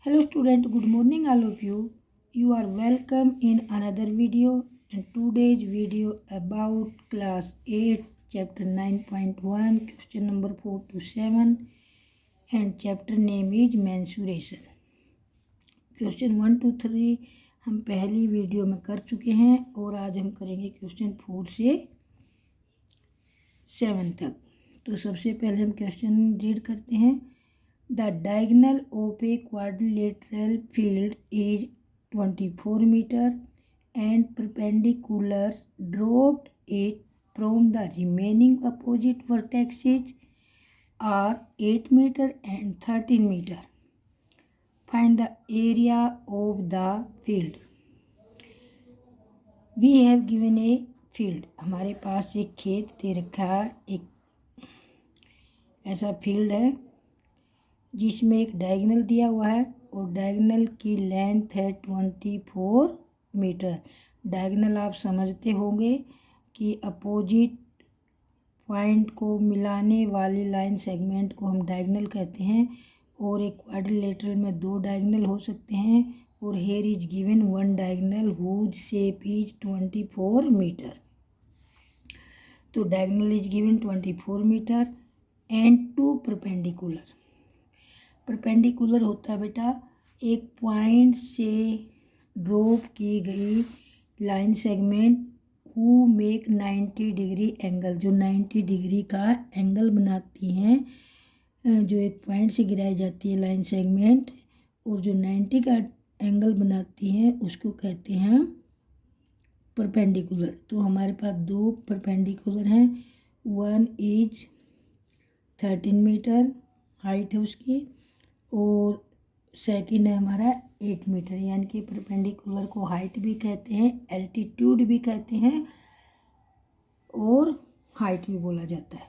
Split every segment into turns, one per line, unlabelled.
Hello student, good morning all of you. You are welcome in another video, and today's video about class 8 chapter 9.1 question number 4 to 7 and chapter name is mensuration. Question 1 to 3 हम पहली video में कर चुके हैं और आज हम करेंगे क्वेश्चन 4 से 7 तक। तो सबसे पहले हम क्वेश्चन रीड करते हैं। The diagonal of a quadrilateral field is 24 meter and perpendiculars dropped it from the remaining opposite vertices are 8 meter and 13 meter. Find the area of the field. We have given a field. हमारे पास एक खेत दे रखा है, एक ऐसा field है जिसमें एक डायगोनल दिया हुआ है और डायगोनल की लेंथ है 24 मीटर। डायगोनल आप समझते होंगे कि अपोजिट पॉइंट को मिलाने वाली लाइन सेगमेंट को हम डायगोनल कहते हैं और एक क्वाड्रिलेटरल में दो डायगोनल हो सकते हैं और here is given one diagonal whose shape is 24 metre. तो diagonal is given 24 metre and two perpendicular. Perpendicular होता है बेटा एक पॉइंट से ड्रॉप की गई line segment who make 90 degree angle, जो 90 डिग्री का एंगल बनाती हैं, जो एक पॉइंट से गिराई जाती है लाइन सेगमेंट और जो 90 का एंगल बनाती हैं उसको कहते हैं परपेंडिकुलर। तो हमारे पास दो परपेंडिकुलर हैं, वन इज 13 मीटर हाइट है उसकी और सेकंड है हमारा 8 मीटर, यानी कि परपेंडिकुलर को हाइट भी कहते हैं, एल्टीट्यूड भी कहते हैं और हाइट भी बोला जाता है।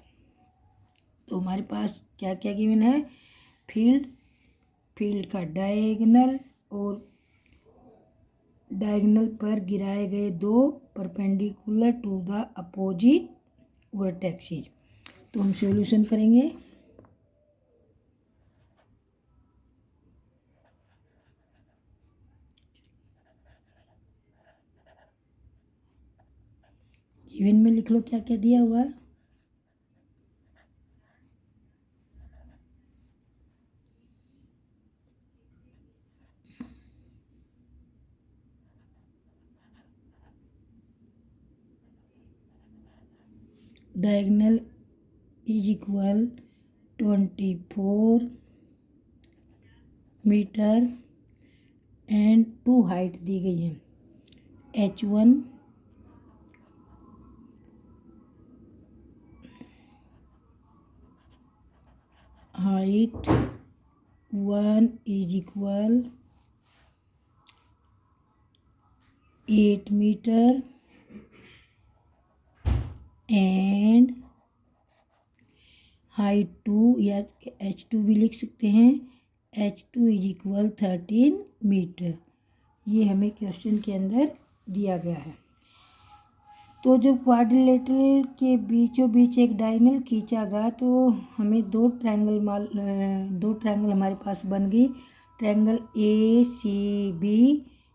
तो हमारे पास क्या क्या गिवन है, फील्ड का डायगोनल और डायगोनल पर गिराए गए दो perpendicular to the opposite vertexes. तो हम सॉल्यूशन करेंगे। गिवन में लिख लो क्या क्या दिया हुआ है। Diagonal is equal 24 metre and two height दी गई है, H1 height 1 is equal 8 metre and height 2 या H2 भी लिख सकते हैं, H2 इज इक्वल 13 मीटर। ये हमें क्वेश्चन के अंदर दिया गया है। तो जब क्वाड्रिलेटरल के बीचों बीच एक डायगोनल खींचा गया तो हमें दो ट्रायंगल हमारे पास बन गई, triangle ACB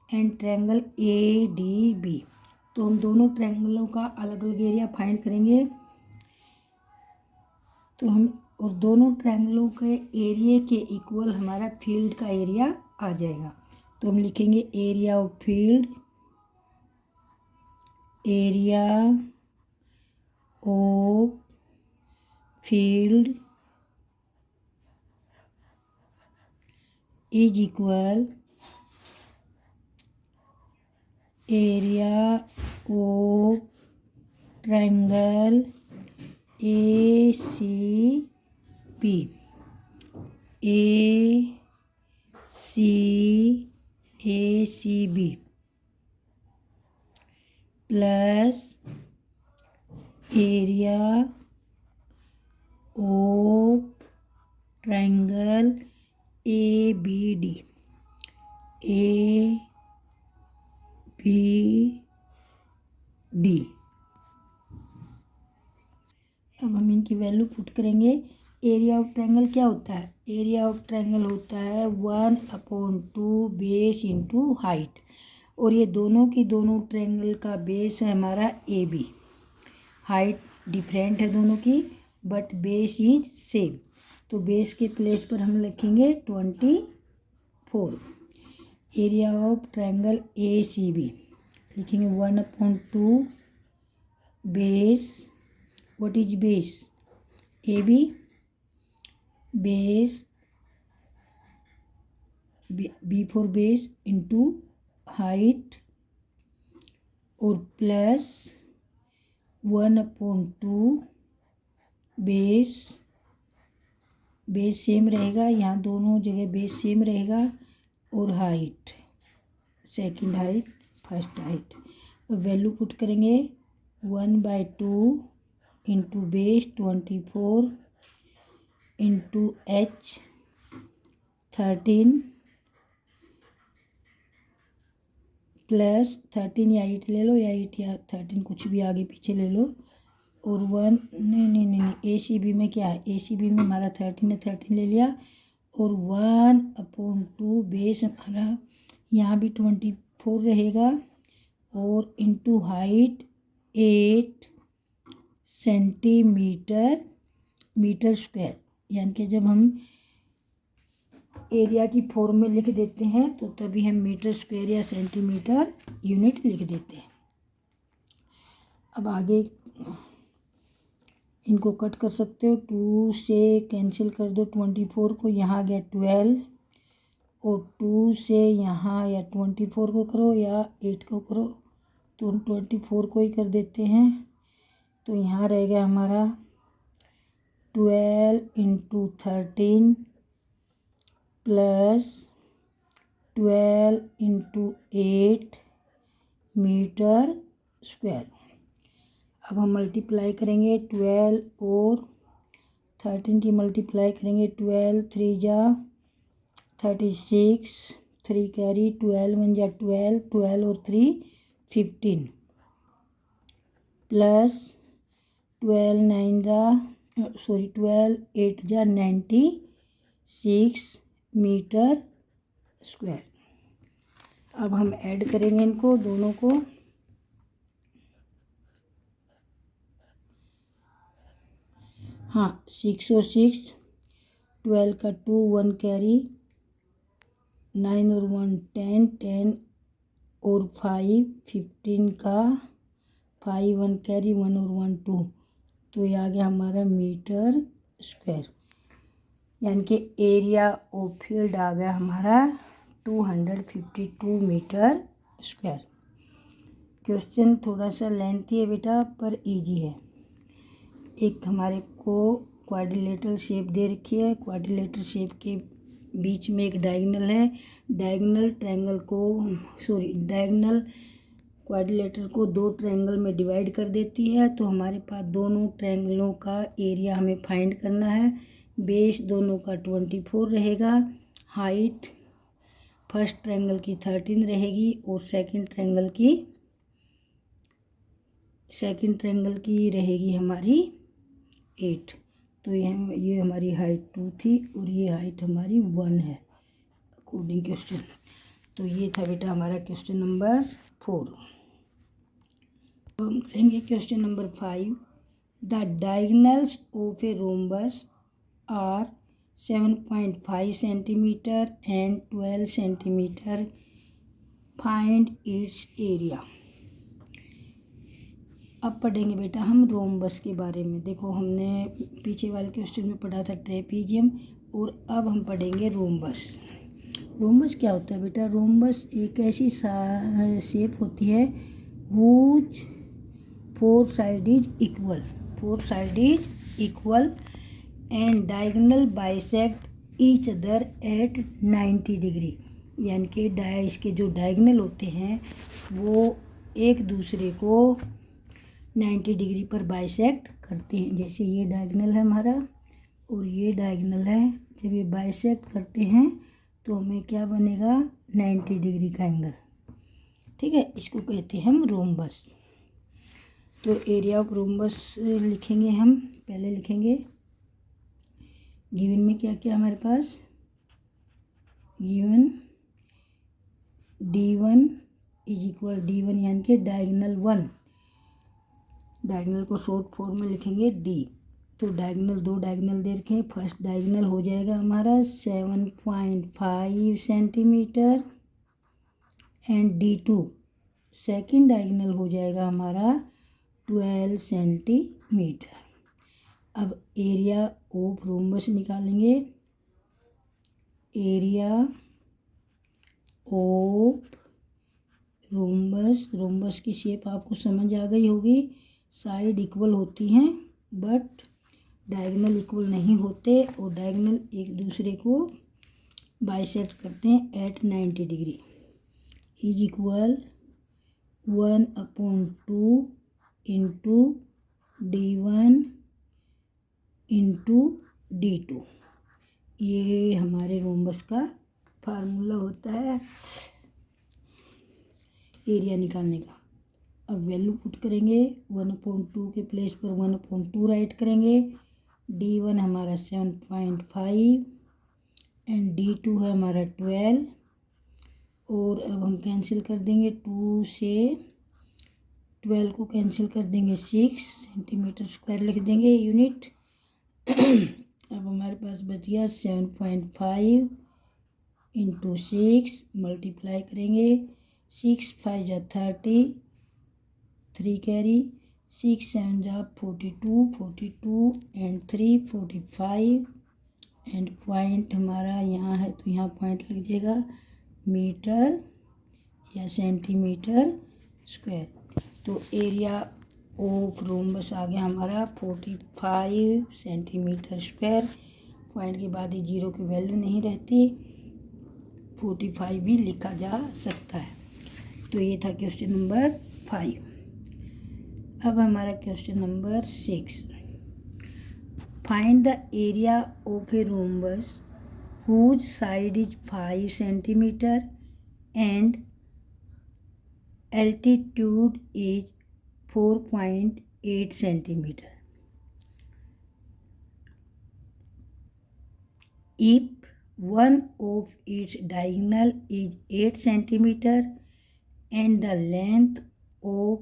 and triangle ADB। तो हम दोनों ट्रायंगलों का अलग अलग एरिया फाइंड करेंगे। तो हम और दोनों ट्रायंगलों के एरिया के इक्वल हमारा फील्ड का एरिया आ जाएगा। तो हम लिखेंगे area of field, area of field is equal area of triangle ACB, ACB plus area of triangle ABD, ABD। अब हम इनकी वैल्यू पुट करेंगे। एरिया ऑफ ट्रायंगल क्या होता है? एरिया ऑफ ट्रायंगल होता है 1/2 बेस इंटू हाइट, और ये दोनों की दोनों ट्रायंगल का बेस है हमारा AB। हाइट डिफरेंट है दोनों की, बट बेस इज सेम। तो बेस के प्लेस पर हम लिखेंगे 24। एरिया ऑफ ट्रायंगल ACB लिखेंगे 1/2 base, what is base? AB, base B for base into height, और प्लस 1/2 बेस, बेस सेम रहेगा, यहाँ दोनों जगह बेस सेम रहेगा, और height, second height, first height. Value put करेंगे 1/2 into base 24 into H 13 plus 13 या 8 ले लो, या 8 या 13 कुछ भी आगे पीछे ले लो, और 1 नहीं ACB में क्या है? ACB में हमारा 13 है, 13 ले लिया, और 1/2 बेस हमारा यहाँ भी 24 रहेगा, और into height 8 centimetre metre square. यानी कि जब हम एरिया की फॉर्म में लिख देते हैं तो तभी हम मीटर स्क्वायर या सेंटीमीटर यूनिट लिख देते हैं। अब आगे इनको कट कर सकते हो, 2 से कैंसिल कर दो 24 को, यहाँ आ गया 12, और 2 से यहाँ या 24 को करो या 8 को करो, तो 24 को ही कर देते हैं। तो यहाँ रहेगा हमारा 12 into 13 plus 12 into 8 metre square. अब हम मल्टीप्लाई करेंगे 12 और 13 की मल्टीप्लाई करेंगे, 12 3 जा 36, 3 कैरी, 12 1 जा 12, 12 और 3 15, प्लस 12 9 जा 12 8 जा 96 मीटर स्क्वायर। अब हम ऐड करेंगे इनको दोनों को, हाँ 6 और 6, 12 का 2 1 कैरी, 9 और 1 10, 10 और 5 15 का 5 1 कैरी, 1 और 1 2, तो ये आ गया हमारा मीटर स्क्वायर। यानी कि एरिया ऑफ फील्ड आ गया हमारा 252 मीटर स्क्वायर। क्वेश्चन थोड़ा सा लेंथी है बेटा, पर इजी है। एक हमारे को क्वाड्रिलेटरल शेप दे रखी है, क्वाड्रिलेटरल शेप के बीच में एक डायगोनल है, डायगोनल क्वाड्रिलेटरल को 2 ट्रायंगल में डिवाइड कर देती है। तो हमारे पास दोनों ट्रायंगलों का एरिया हमें फाइंड करना है। बेस दोनों का 24 रहेगा, हाइट फर्स्ट ट्रायंगल की 13 रहेगी, और सेकंड ट्रायंगल की रहेगी हमारी 8। तो ये हमारी हाइट 2 थी, और ये हाइट हमारी 1 है अकॉर्डिंग क्वेश्चन। तो ये था बेटा हमारा क्वेश्चन नंबर 4। हम करेंगे question number 5। The diagonals of a rhombus are 7.5 centimetre and 12 centimetre, find its area. अब पढ़ेंगे बेटा हम रोम्बस के बारे में। देखो हमने पीछे वाले क्वेश्चन में पढ़ा था ट्रेपीजियम, और अब हम पढ़ेंगे रोम्बस। रोम्बस क्या होता है बेटा? रोम्बस एक ऐसी शेप होती है whose 4 side is equal and diagonal bisect each other at 90 degree. यानी कि इसके जो डायगोनल होते हैं वो एक दूसरे को 90 डिग्री पर बाइसेक्ट करते हैं। जैसे ये डायगोनल है हमारा और ये डायगोनल है, जब ये बाइसेक्ट करते हैं तो हमें क्या बनेगा? 90 डिग्री का एंगल। ठीक है, इसको कहते हैं हम रोम्बस। तो एरिया ऑफ रोम्बस लिखेंगे हम, पहले लिखेंगे गिवन में क्या क्या हमारे पास, given D1 is equal D1 यानी कि डायगोनल 1, डायगोनल को शॉर्ट फॉर्म में लिखेंगे D। तो डायगोनल, दो डायगोनल दे रखे हैं। फर्स्ट डायगोनल हो जाएगा हमारा 7.5 centimetre and D2 second diagonal हो जाएगा हमारा 12 सेंटीमीटर। अब एरिया ऑफ रोम्बस निकालेंगे। एरिया ऑफ रोम्बस, रोम्बस की शेप आपको समझ आ गई होगी। साइड इक्वल होती हैं बट डायगोनल इक्वल नहीं होते, और डायगोनल एक दूसरे को बाइसेक्ट करते हैं at 90 degree. Is equal 1/2 into D1 into D2। ये हमारे रोम्बस का फार्मूला होता है एरिया निकालने का। अब वैल्यू पुट करेंगे, 1/2 के प्लेस पर 1/2 राइट करेंगे। D1 हमारा 7.5 एंड D2 है हमारा 12, और अब हम कैंसिल कर देंगे, 2 से 12 को कैंसिल कर देंगे, 6 सेंटीमीटर स्क्वायर लिख देंगे यूनिट। अब हमारे पास बच गया 7.5 इंटू 6, मल्टीप्लाई करेंगे, 6 5 जा 30, 3 कैरी, 6 7 जा 42, 42 एंड 3 45, एंड पॉइंट हमारा यहाँ है तो यहाँ पॉइंट लग जाएगा मीटर या सेंटीमीटर स्क्वायर। तो एरिया ऑफ रोम्बस आ गया हमारा 45 सेंटीमीटर स्क्वायर। पॉइंट के बाद ही जीरो की वैल्यू नहीं रहती, 45 भी लिखा जा सकता है। तो ये था क्वेश्चन नंबर 5। अब हमारा question number 6। Find the area of a rhombus whose side is 5 centimeter and altitude is 4.8 centimeter. If one of its diagonal is 8 centimeter and the length of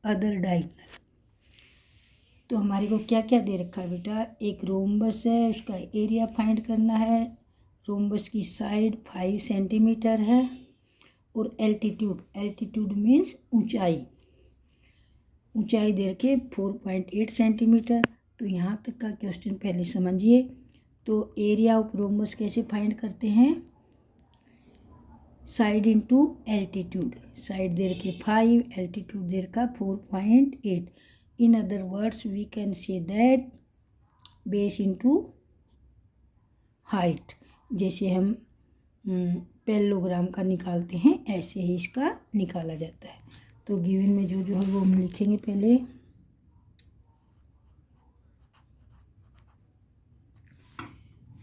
other diagonal. तो हमारे को क्या क्या दे रखा है बेटा, एक रोम्बस है, उसका एरिया फाइंड करना है। रोम्बस की साइड 5 सेंटीमीटर है, और एल्टीट्यूड, एल्टीट्यूड मीन्स ऊंचाई, ऊंचाई दे रखे 4.8 सेंटीमीटर। तो यहाँ तक का क्वेश्चन पहले समझिए। तो एरिया ऑफ रोम्बस कैसे फाइंड करते हैं, साइड इंटू एल्टीट्यूड। साइड दे रखे 5, एल्टीट्यूड दे रखा 4.8। In other words, we can say that base into height। जैसे हम पैरेललोग्राम का निकालते हैं ऐसे ही इसका निकाला जाता है। तो गिवन में जो जो है वो हम लिखेंगे पहले।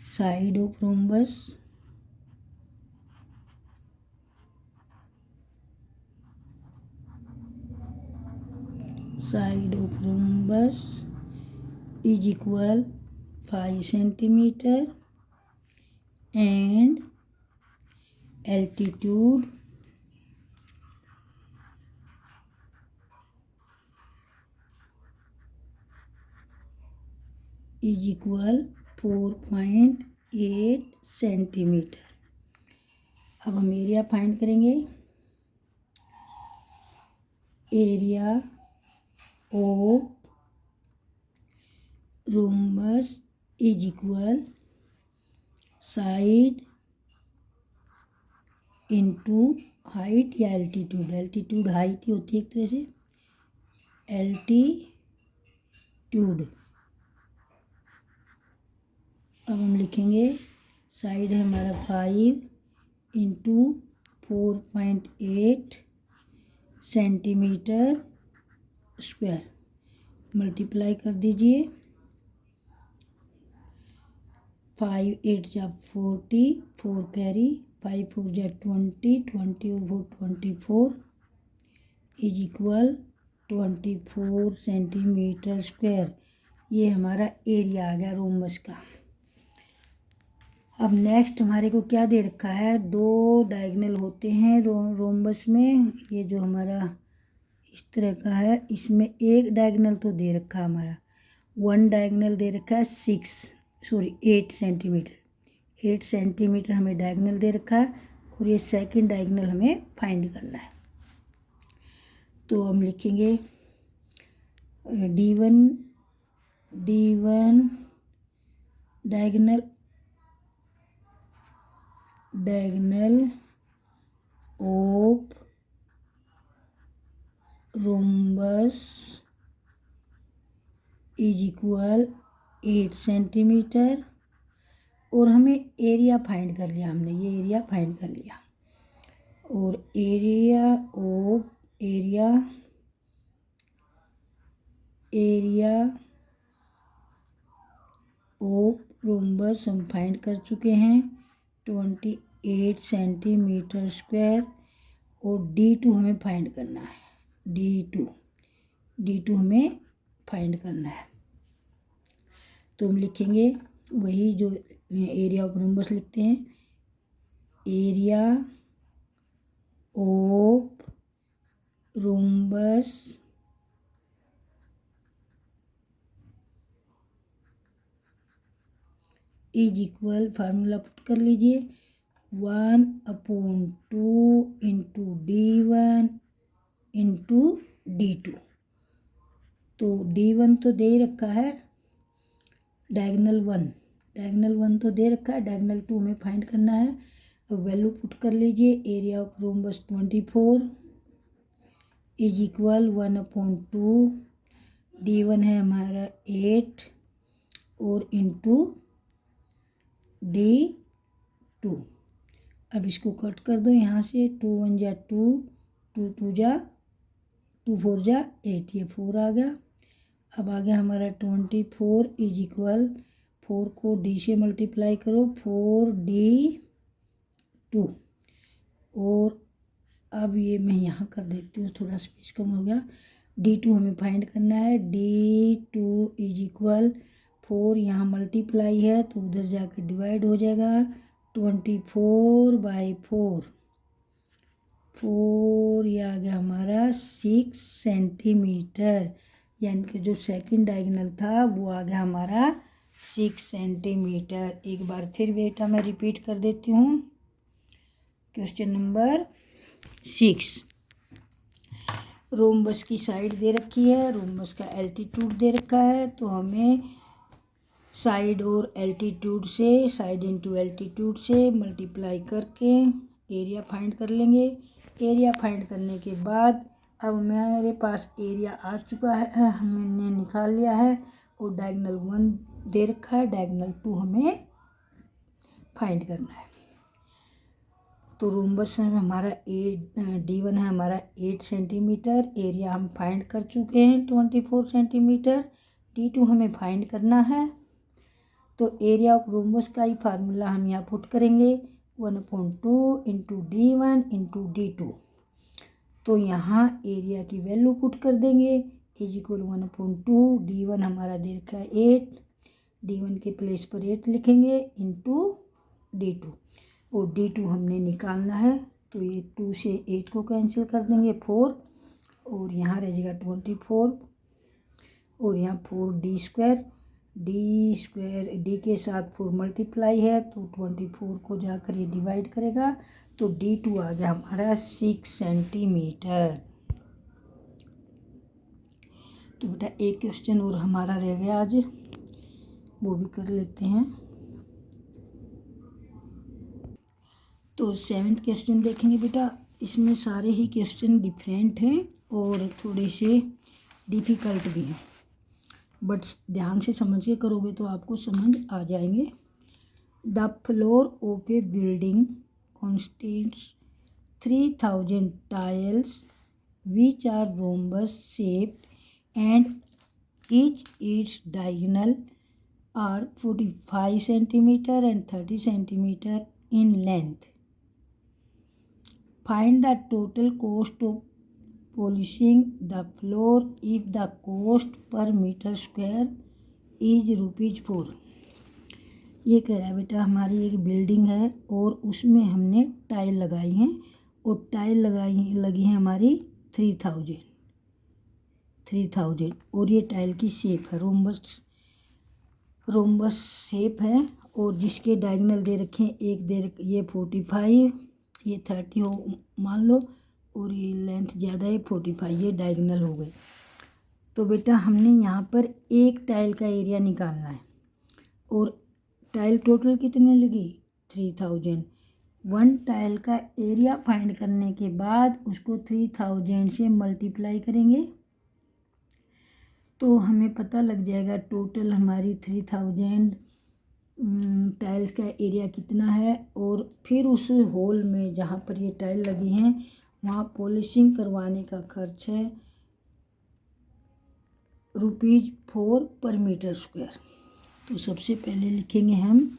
Side of rhombus, side of rhombus is equal 5 centimetre and altitude is equal 4.8 centimetre. अब हम एरिया फाइंड करेंगे। Area of rhombus is equal side into height या एल्टीट्यूड। एल्टीट्यूड हाइट ही होती है एक तरह से, एल्टीट्यूड। अब हम लिखेंगे साइड है हमारा 5 इंटू 4.8 सेंटीमीटर स्क्वायर, मल्टीप्लाई कर दीजिए। 5 8 जा 40, 4 कैरी, 5 4 जा 20, 20 और 4 24 इज इक्वल 24 सेंटीमीटर स्क्वायर। ये हमारा एरिया आ गया रोम्बस का। अब नेक्स्ट हमारे को क्या दे रखा है, 2 डायगोनल होते हैं रोम्बस में। ये जो हमारा इस तरह का है, इसमें एक डायगोनल तो दे रखा है हमारा, 1 डायगोनल दे रखा है 8 सेंटीमीटर। 8 सेंटीमीटर हमें डायगोनल दे रखा है और ये सेकंड डायगोनल हमें फाइंड करना है। तो हम लिखेंगे D1 diagonal of rhombus is equal 8 centimetre. और हमें एरिया फाइंड कर लिया, हमने ये एरिया फाइंड कर लिया। और एरिया ऑफ रोम्बस हम फाइंड कर चुके हैं 28 सेंटीमीटर स्क्वायर। और D2 हमें फाइंड करना है, D2 हमें फाइंड करना है। तो हम लिखेंगे वही जो एरिया ऑफ रोम्बस लिखते हैं, area of rhombus is equal, formula put कर लीजिए, 1/2 इंटू D1 इंटू D2। तो D1 तो दे रखा है, डायगोनल 1 तो दे रखा है, डायगोनल 2 में फाइंड करना है। अब वैल्यू पुट कर लीजिए, area of rhombus 24 is equal 1/2, D1 है हमारा 8 और इंटू D2। अब इसको कट कर दो यहाँ से, 2 1 जा 2, 2 2 जा 2 4 जा 8, ये 4 आ गया। अब आ गया हमारा 24 इज इक्वल, 4 को D से मल्टीप्लाई करो, 4D2। और अब ये मैं यहाँ कर देती हूँ, थोड़ा स्पेस कम हो गया। D2 हमें फाइंड करना है, D2 इज इक्वल, 4 यहाँ मल्टीप्लाई है तो उधर जाकर डिवाइड हो जाएगा, 24/4, 4 ये आ गया हमारा 6 सेंटीमीटर। यानी कि जो सेकंड डायगोनल था वो आ गया हमारा 6 सेंटीमीटर। एक बार फिर बेटा मैं रिपीट कर देती हूँ, क्वेश्चन नंबर 6। रोम्बस की साइड दे रखी है, रोम्बस का एल्टीट्यूड दे रखा है, तो हमें साइड और एल्टीट्यूड से, साइड इंटू एल्टीट्यूड से मल्टीप्लाई करके एरिया फाइंड कर लेंगे। एरिया फाइंड करने के बाद अब मेरे पास एरिया आ चुका है, हमने निकाल लिया है। और डायगोनल 1 दे रखा है, डायगोनल 2 हमें फाइंड करना है। तो रोम्बस में हमारा D1 है हमारा 8 सेंटीमीटर, एरिया हम फाइंड कर चुके हैं 24 सेंटीमीटर। D2 हमें फाइंड करना है। तो एरिया ऑफ रोम्बस का ही फार्मूला हम यहाँ पुट करेंगे, 1/2 इंटू D1 इंटू D2। तो यहाँ एरिया की वैल्यू पुट कर देंगे, इज इक्वल 1/2, D1 हमारा दे रखा है 8, D1 के प्लेस पर 8 लिखेंगे इंटू D2। और D2 हमने निकालना है, तो ये 2 से 8 को कैंसिल कर देंगे, 4, और यहाँ रह जाएगा 24, और यहाँ 4D², D के साथ 4 मल्टीप्लाई है तो 24 को जाकर ये डिवाइड करेगा, तो D2 आ गया हमारा 6 सेंटीमीटर। तो बेटा एक क्वेश्चन और हमारा रह गया आज, वो भी कर लेते हैं। तो 7th क्वेश्चन देखेंगे बेटा, इसमें सारे ही क्वेश्चन डिफरेंट हैं और थोड़े से डिफ़िकल्ट भी हैं, बट ध्यान से समझ के करोगे तो आपको समझ आ जाएंगे। The floor of A building consists 3000 tiles which are rhombus shaped and each its diagonal are 45 centimeter and 30 centimeter in length. Find the total cost of polishing the floor if the cost per meter square is ₹4। ये कह रहा है बेटा हमारी एक building है और उसमें हमने टाइल लगाई हैं और टाइल लगी हैं हमारी 3000 और ये टाइल की शेप है रोम्बस शेप है और जिसके डायगोनल दे रखे हैं ये 45 ये 30 हो मान लो और ये लेंथ ज़्यादा है 45 ये डायगोनल हो गए। तो बेटा हमने यहाँ पर एक टाइल का एरिया निकालना है और टाइल टोटल कितने लगी 3000। वन टाइल का एरिया फाइंड करने के बाद उसको 3000 से मल्टीप्लाई करेंगे तो हमें पता लग जाएगा टोटल हमारी 3000 टाइल्स का एरिया कितना है। और फिर उस होल में जहाँ पर ये टाइल लगी हैं वहाँ पॉलिशिंग करवाने का खर्च है ₹4 पर मीटर स्क्वायर। तो सबसे पहले लिखेंगे हम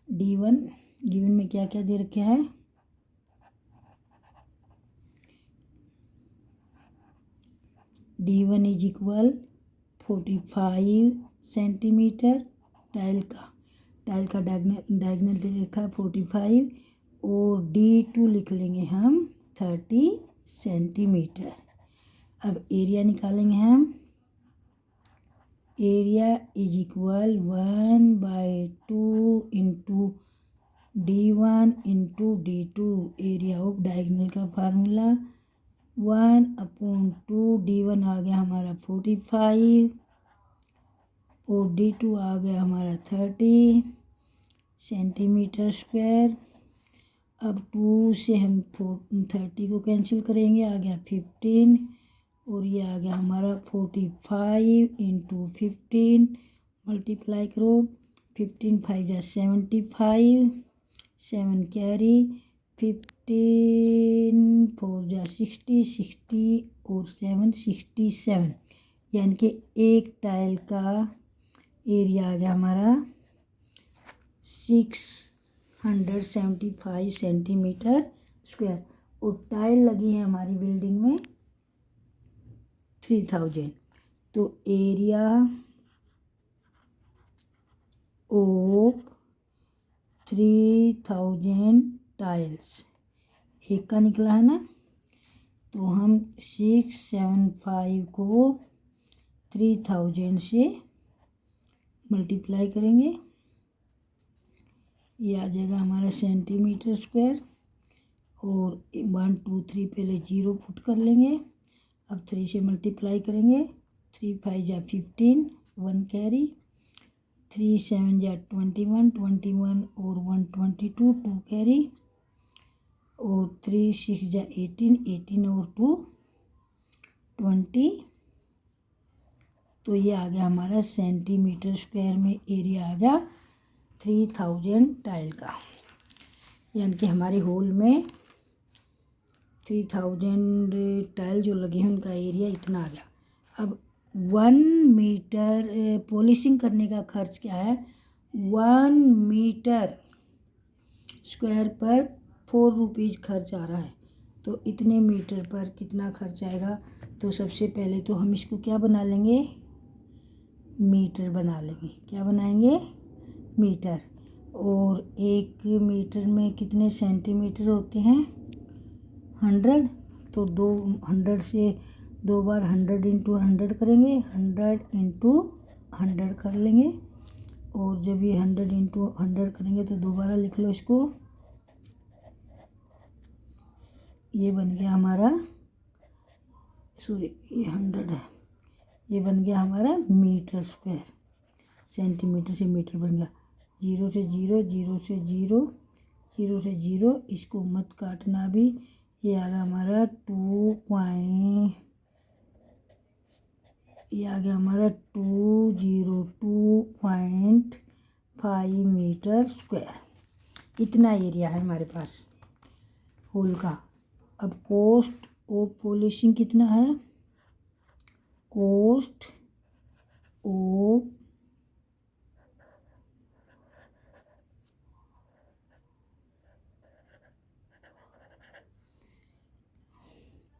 D1 गिवन में क्या क्या दे रखा है D1 is equal 45 centimetre tile का डायगोनल दे रखा है 45 और D2 लिख लेंगे हम 30 सेंटीमीटर। अब एरिया निकालेंगे हम area is equal 1/2 into D1 into D2 area of diagonal का फार्मूला 1/2 D1 आ गया हमारा 45 और D2 आ गया हमारा 30 सेंटीमीटर स्क्वायर। अब 2 से हम 30 को कैंसिल करेंगे आ गया 15 और ये आ गया हमारा 45 इंटू 15 मल्टीप्लाई करो 15 5 जा 75 7 कैरी 15 4 जा 60 और 7 67 यानी कि एक टाइल का एरिया आ गया हमारा 675 सेंटीमीटर स्क्वायर और टाइल लगी है हमारी बिल्डिंग में 3000। तो एरिया ऑफ 3000 टाइल्स एक का निकला है ना। तो हम 675 को 3000 से मल्टीप्लाई करेंगे ये आ जाएगा हमारा सेंटीमीटर स्क्वायर और 1 2 3 पहले 0 पुट कर लेंगे। अब 3 से मल्टीप्लाई करेंगे 3 5 जा 15 1 कैरी 3 7 जा 21 और 1 22 2 कैरी और 3 6 जा 18 और 2 20। तो ये आ गया हमारा सेंटीमीटर स्क्वायर में एरिया आ गया 3000 टाइल का यानी कि हमारे होल में 3000 टाइल जो लगे हैं उनका एरिया इतना आ गया। अब 1 मीटर पॉलिशिंग करने का खर्च क्या है 1 मीटर स्क्वायर पर 4 रुपीज़ खर्च आ रहा है। तो इतने मीटर पर कितना खर्च आएगा। तो सबसे पहले तो हम इसको क्या बना लेंगे मीटर बना लेंगे। क्या बनाएंगे मीटर। और 1 मीटर में कितने सेंटीमीटर होते हैं 100। तो 200 से 2 बार 100 इंटू 100 करेंगे 100 इंटू 100 कर लेंगे। और जब ये 100 इंटू 100 करेंगे तो दोबारा लिख लो इसको। ये बन गया हमारा सॉरी ये 100 है ये बन गया हमारा मीटर स्क्वायर। सेंटीमीटर से मीटर बन गया 0 से 0 0 से 0 0 से 0 इसको मत काटना भी। ये आ गया हमारा 202.5 मीटर स्क्वायर इतना एरिया है हमारे पास होल का। अब कॉस्ट ऑफ पॉलिशिंग कितना है कॉस्ट ऑफ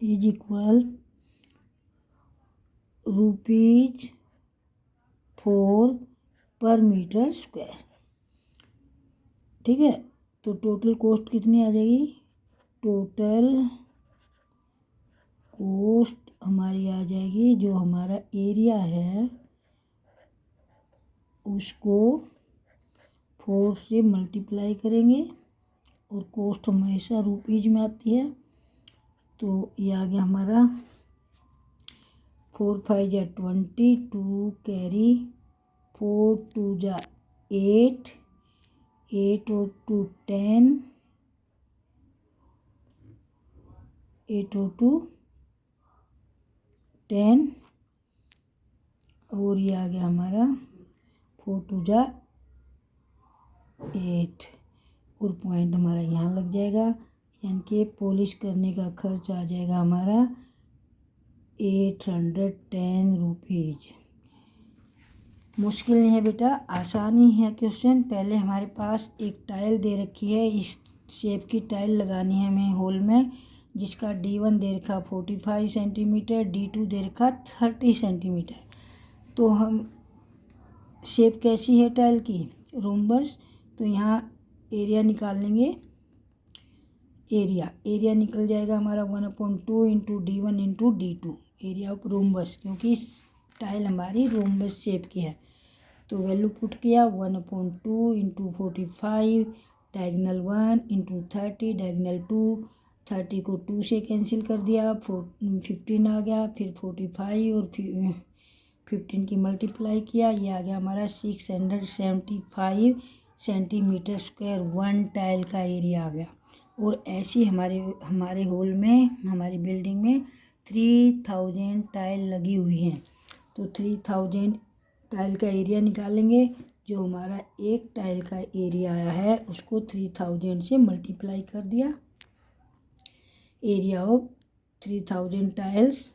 इज इक्वल ₹4 पर मीटर स्क्वायर। ठीक है। तो टोटल कॉस्ट कितनी आ जाएगी, टोटल कॉस्ट हमारी आ जाएगी, जो हमारा एरिया है उसको 4 से मल्टीप्लाई करेंगे, और कॉस्ट हमेशा रुपीज में आती है। तो ये आ गया हमारा 4 5 जा 20, 2 कैरी, 4 2 जा 8, 8 और 2 10, 8 और 2 10, और ये आ गया हमारा 4 2 जा 8, और पॉइंट हमारा यहाँ लग जाएगा, यानी कि पॉलिश करने का खर्च आ जाएगा हमारा 810 रुपीज़। मुश्किल नहीं है बेटा, आसानी है क्वेश्चन। पहले हमारे पास एक टाइल दे रखी है, इस शेप की टाइल लगानी है हमें होल में, जिसका D1 दे रखा 45 सेंटीमीटर, D2 दे रखा 30 सेंटीमीटर। तो हम शेप कैसी है टाइल की, रोम्बस। तो यहाँ एरिया निकाल लेंगे, एरिया निकल जाएगा हमारा 1/2 into D1 into D2, area of rhombus, क्योंकि टाइल हमारी रोम्बस शेप की है। तो वैल्यू पुट किया 1/2 इंटू 45, डायगनल 1 इंटू 30, डायगनल 2, 30 को 2 से कैंसिल कर दिया, 15 आ गया, फिर 45 और 15 की मल्टीप्लाई किया, ये आ गया हमारा 675 सेंटीमीटर स्क्वायर, वन टाइल का एरिया आ गया। और ऐसी हमारे हॉल में, हमारी बिल्डिंग में 3000 टाइल लगी हुई हैं। तो 3000 टाइल का एरिया निकालेंगे, जो हमारा एक टाइल का एरिया आया है उसको 3000 से मल्टीप्लाई कर दिया, एरिया ऑफ 3000 टाइल्स,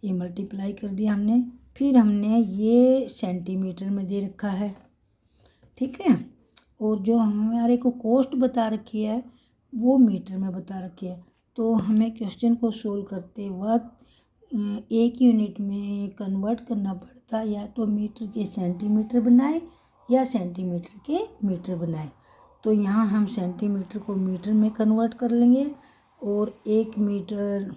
ये मल्टीप्लाई कर दिया हमने। फिर हमने ये सेंटीमीटर में दे रखा है, ठीक है, और जो हमारे को कॉस्ट बता रखी है वो मीटर में बता रखी है। तो हमें क्वेश्चन को सोल्व करते वक्त एक यूनिट में कन्वर्ट करना पड़ता, या तो मीटर के सेंटीमीटर बनाए या सेंटीमीटर के मीटर बनाए। तो यहाँ हम सेंटीमीटर को मीटर में कन्वर्ट कर लेंगे, और 1 मीटर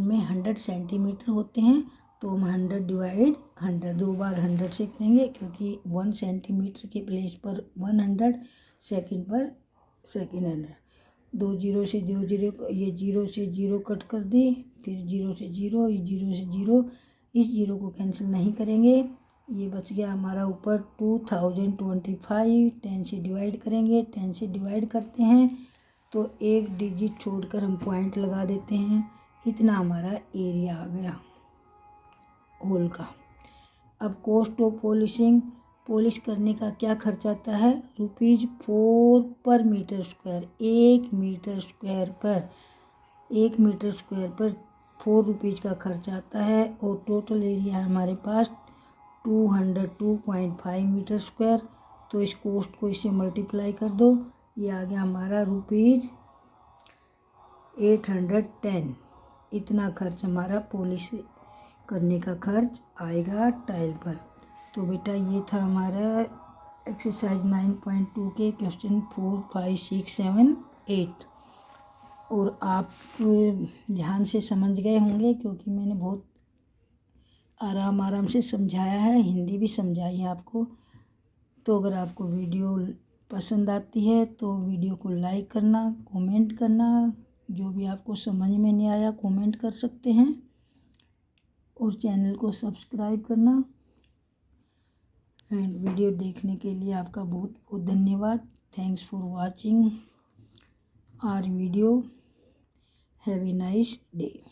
में 100 सेंटीमीटर होते हैं। तो हम 100 डिवाइड 100 दो बार 100 से करेंगे, क्योंकि 1 सेंटीमीटर के प्लेस पर 100, सेकंड पर सेकंड 100। 2 जीरो से 2 जीरो, ये 0 से 0 कट कर दी, फिर 0 से 0, इस 0 से 0, इस 0 को कैंसिल नहीं करेंगे, ये बच गया हमारा ऊपर 2025। 10 से डिवाइड करेंगे, 10 से डिवाइड करते हैं तो एक डिजिट छोड़कर हम पॉइंट लगा देते हैं, इतना हमारा एरिया आ गया होल का। अब कॉस्ट ऑफ पॉलिशिंग, पॉलिश करने का क्या खर्च आता है, ₹4 पर मीटर स्क्वायर, 1 मीटर स्क्वायर पर 4 रुपीज़ का खर्च आता है। और टोटल एरिया है हमारे पास 202.5 मीटर स्क्वायर। तो इस कॉस्ट को इससे मल्टीप्लाई कर दो, ये आ गया हमारा ₹810। इतना खर्च हमारा पॉलिश करने का खर्च आएगा टाइल पर। तो बेटा ये था हमारा एक्सरसाइज 9.2 के क्वेश्चन 4 5 6 7 8। और आप ध्यान से समझ गए होंगे, क्योंकि मैंने बहुत आराम से समझाया है, हिंदी भी समझाई है आपको। तो अगर आपको वीडियो पसंद आती है तो वीडियो को लाइक करना, कमेंट करना, जो भी आपको समझ में नहीं आया कमेंट कर सकते हैं, और चैनल को सब्सक्राइब करना। एंड वीडियो देखने के लिए आपका बहुत बहुत धन्यवाद। Thanks for watching our video. Have a nice day.